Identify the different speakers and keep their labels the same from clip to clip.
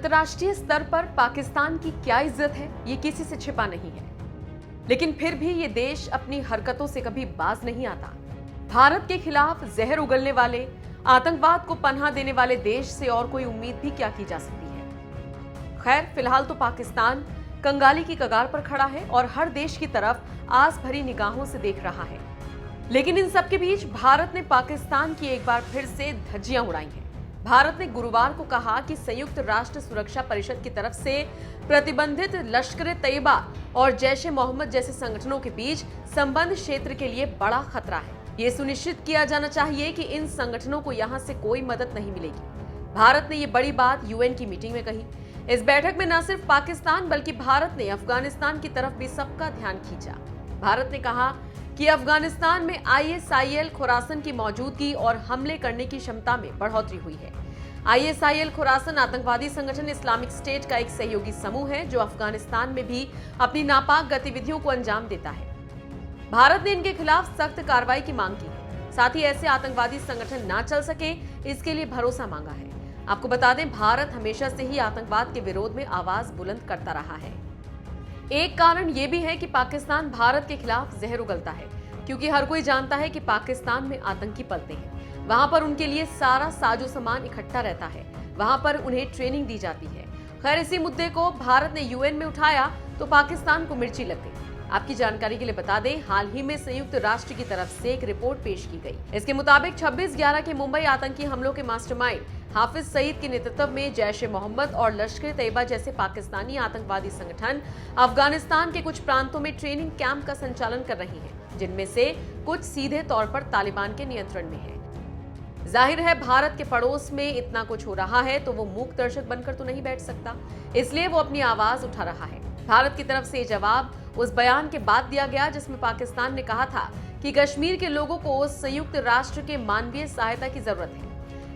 Speaker 1: अंतर्राष्ट्रीय स्तर पर पाकिस्तान की क्या इज्जत है, ये किसी से छिपा नहीं है। लेकिन फिर भी ये देश अपनी हरकतों से कभी बाज नहीं आता। भारत के खिलाफ जहर उगलने वाले, आतंकवाद को पनाह देने वाले देश से और कोई उम्मीद भी क्या की जा सकती है। खैर, फिलहाल तो पाकिस्तान कंगाली की कगार पर खड़ा है और हर देश की तरफ आस भरी निगाहों से देख रहा है। लेकिन इन सबके बीच भारत ने पाकिस्तान की एक बार फिर से धज्जियां उड़ाई हैं। भारत ने गुरुवार को कहा कि संयुक्त राष्ट्र सुरक्षा परिषद की तरफ से प्रतिबंधित लश्कर-ए-तैयबा और जैश-ए-मोहम्मद जैसे संगठनों के बीच संबंध क्षेत्र के लिए बड़ा खतरा है। ये सुनिश्चित किया जाना चाहिए कि इन संगठनों को यहां से कोई मदद नहीं मिलेगी। भारत ने ये बड़ी बात यूएन की मीटिंग में कही। इस बैठक में न सिर्फ पाकिस्तान बल्कि भारत ने अफगानिस्तान की तरफ भी सबका ध्यान खींचा। भारत ने कहा कि अफगानिस्तान में ISIL खुरासन की मौजूदगी और हमले करने की क्षमता में बढ़ोतरी हुई है। ISIL खुरासन आतंकवादी संगठन इस्लामिक स्टेट का एक सहयोगी समूह है जो अफगानिस्तान में भी अपनी नापाक गतिविधियों को अंजाम देता है। भारत ने इनके खिलाफ सख्त कार्रवाई की मांग की है। साथ ही ऐसे आतंकवादी संगठन ना चल सके, इसके लिए भरोसा मांगा है। आपको बता दें, भारत हमेशा से ही आतंकवाद के विरोध में आवाज बुलंद करता रहा है। एक कारण यह भी है कि पाकिस्तान भारत के खिलाफ जहर उगलता है, क्योंकि हर कोई जानता है कि पाकिस्तान में आतंकी पलते हैं। वहां पर उनके लिए सारा साजो सामान इकट्ठा रहता है, वहां पर उन्हें ट्रेनिंग दी जाती है। खैर, इसी मुद्दे को भारत ने यूएन में उठाया तो पाकिस्तान को मिर्ची लग गई। आपकी जानकारी के लिए बता दें, हाल ही में संयुक्त राष्ट्र की तरफ से एक रिपोर्ट पेश की गई। इसके मुताबिक 26/11 के मुंबई आतंकी हमलों के मास्टरमाइंड हाफिज सईद के नेतृत्व में जैश-ए-मोहम्मद और लश्कर-ए-तैयबा जैसे पाकिस्तानी आतंकवादी संगठन अफगानिस्तान के कुछ प्रांतों में ट्रेनिंग कैंप का संचालन कर रही हैं, जिनमें से कुछ सीधे तौर पर तालिबान के नियंत्रण में है। जाहिर है, भारत के पड़ोस में इतना कुछ हो रहा है तो वो मूक दर्शक बनकर तो नहीं बैठ सकता, इसलिए वो अपनी आवाज उठा रहा है। भारत की तरफ से जवाब उस बयान के बाद दिया गया जिसमें पाकिस्तान ने कहा था कि कश्मीर के लोगों को संयुक्त राष्ट्र के मानवीय सहायता की जरूरत है।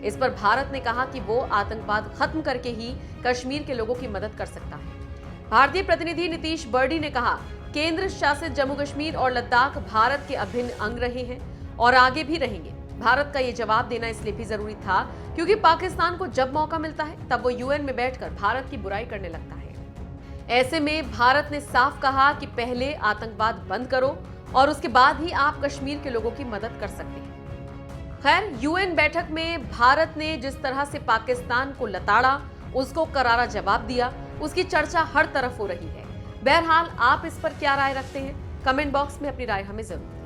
Speaker 1: इस पर भारत ने कहा कि वो आतंकवाद खत्म करके ही कश्मीर के लोगों की मदद कर सकता है। भारतीय प्रतिनिधि नीतीश बर्डी ने कहा, केंद्र शासित जम्मू कश्मीर और लद्दाख भारत के अभिन्न अंग रहे हैं और आगे भी रहेंगे। भारत का ये जवाब देना इसलिए भी जरूरी था क्योंकि पाकिस्तान को जब मौका मिलता है तब वो यूएन में बैठकर भारत की बुराई करने लगता है। ऐसे में भारत ने साफ कहा कि पहले आतंकवाद बंद करो और उसके बाद ही आप कश्मीर के लोगों की मदद कर सकते हैं। खैर, यूएन बैठक में भारत ने जिस तरह से पाकिस्तान को लताड़ा, उसको करारा जवाब दिया, उसकी चर्चा हर तरफ हो रही है। बहरहाल, आप इस पर क्या राय रखते हैं? कमेंट बॉक्स में अपनी राय हमें जरूर